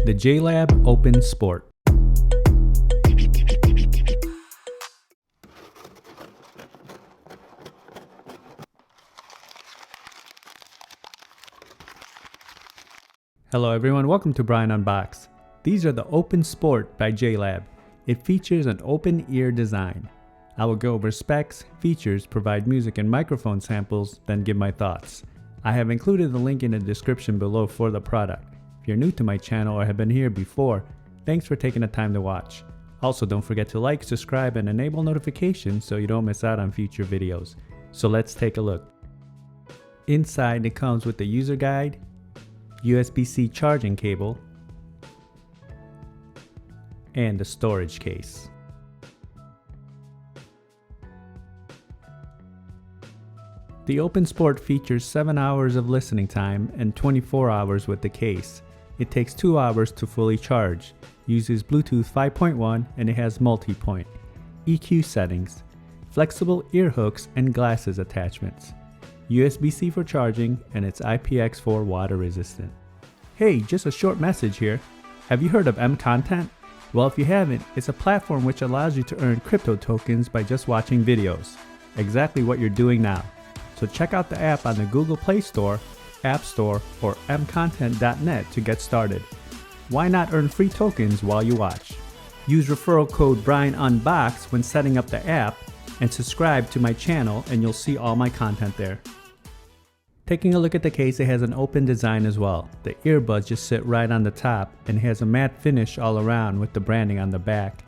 the JLab Open Sport. Hello everyone, welcome to BrianUnboxed. These are the Open Sport by JLab. It features an open ear design. I will go over specs, features, provide music and microphone samples, then give my thoughts. I have included the link in the description below for the product. If you're new to my channel or have been here before, thanks for taking the time to watch. Also, don't forget to like, subscribe, and enable notifications so you don't miss out on future videos. So let's take a look. Inside, it comes with the user guide, USB-C charging cable, and a storage case. The Open Sport features 7 hours of listening time and 24 hours with the case. It takes 2 hours to fully charge, uses Bluetooth 5.1, and it has multi-point, EQ settings, flexible ear hooks and glasses attachments, USB-C for charging, and it's IPX4 water resistant. Hey, just a short message here. Have you heard of MContent? Well, if you haven't, it's a platform which allows you to earn crypto tokens by just watching videos. Exactly what you're doing now. So check out the app on the Google Play Store, App Store, or mcontent.net to get started. Why not earn free tokens while you watch? Use referral code BrianUnboxed when setting up the app and subscribe to my channel and you'll see all my content there. Taking a look at the case, it has an open design as well. The earbuds just sit right on the top and has a matte finish all around with the branding on the back.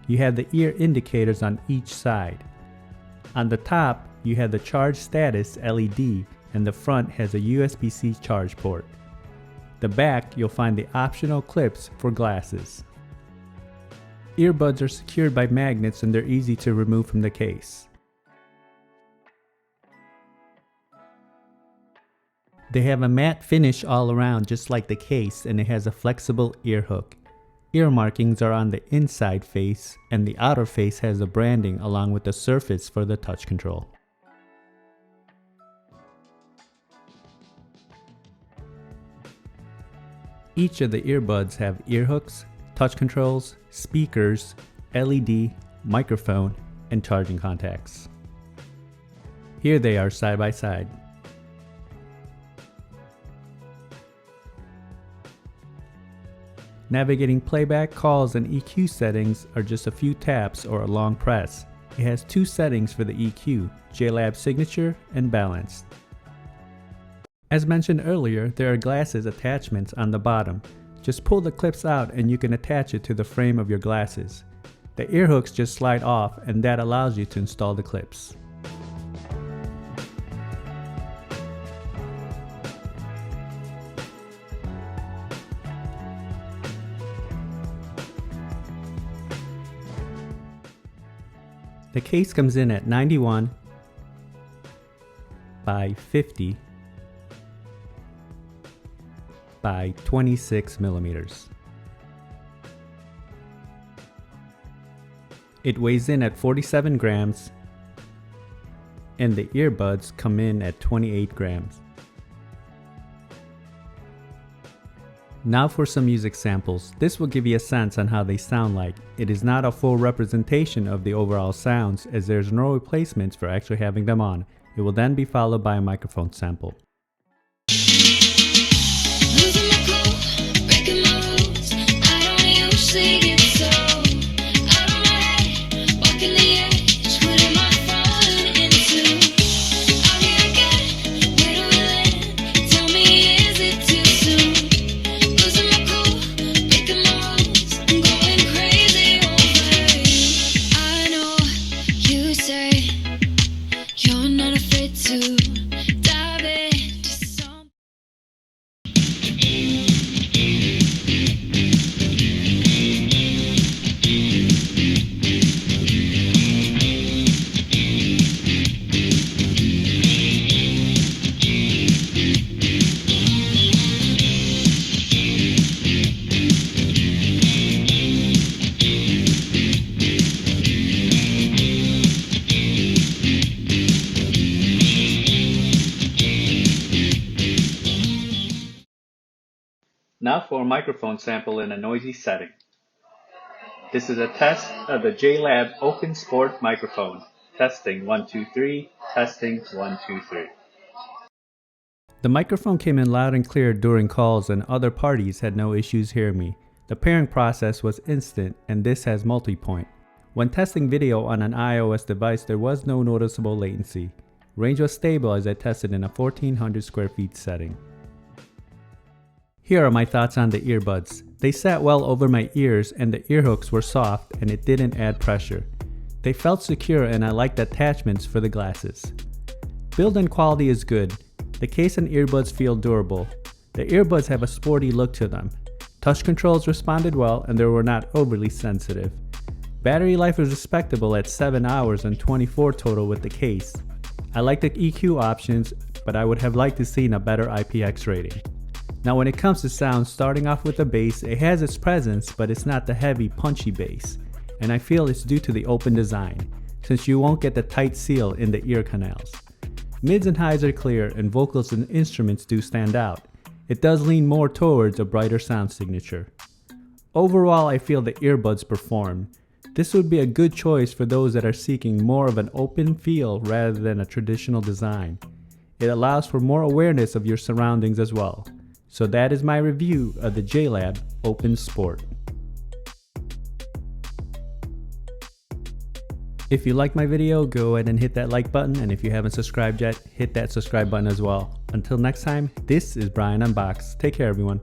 You have the ear indicators on each side. On the top, you have the charge status LED, and the front has a USB-C charge port. The back, you'll find the optional clips for glasses. Earbuds are secured by magnets and they're easy to remove from the case. They have a matte finish all around just like the case, and it has a flexible ear hook. Ear markings are on the inside face, and the outer face has the branding along with the surface for the touch control. Each of the earbuds have ear hooks, touch controls, speakers, LED, microphone, and charging contacts. Here they are side by side. Navigating playback, calls, and EQ settings are just a few taps or a long press. It has 2 settings for the EQ, JLab Signature and Balanced. As mentioned earlier, there are glasses attachments on the bottom. Just pull the clips out and you can attach it to the frame of your glasses. The ear hooks just slide off and that allows you to install the clips. The case comes in at 91 by 50 by 26 millimeters. It weighs in at 47 grams and the earbuds come in at 28 grams. Now for some music samples. This will give you a sense on how they sound like. It is not a full representation of the overall sounds as there's no replacements for actually having them on. It will then be followed by a microphone sample. Now for a microphone sample in a noisy setting. This is a test of the JLab Open Sport microphone. Testing 1 2 3, testing 1 2 3. The microphone came in loud and clear during calls, and other parties had no issues hearing me. The pairing process was instant, and this has multi-point. When testing video on an iOS device, there was no noticeable latency. Range was stable as I tested in a 1400 square feet setting. Here are my thoughts on the earbuds. They sat well over my ears and the ear hooks were soft and it didn't add pressure. They felt secure and I liked the attachments for the glasses. Build and quality is good. The case and earbuds feel durable. The earbuds have a sporty look to them. Touch controls responded well and they were not overly sensitive. Battery life is respectable at 7 hours and 24 total with the case. I like the EQ options, but I would have liked to see a better IPX rating. Now when it comes to sound, starting off with the bass, it has its presence, but it's not the heavy, punchy bass. And I feel it's due to the open design, since you won't get the tight seal in the ear canals. Mids and highs are clear, and vocals and instruments do stand out. It does lean more towards a brighter sound signature. Overall, I feel the earbuds perform. This would be a good choice for those that are seeking more of an open feel rather than a traditional design. It allows for more awareness of your surroundings as well. So that is my review of the JLab Open Sport. If you like my video, go ahead and hit that like button, and if you haven't subscribed yet, hit that subscribe button as well. Until next time, this is Brian Unboxed. Take care everyone.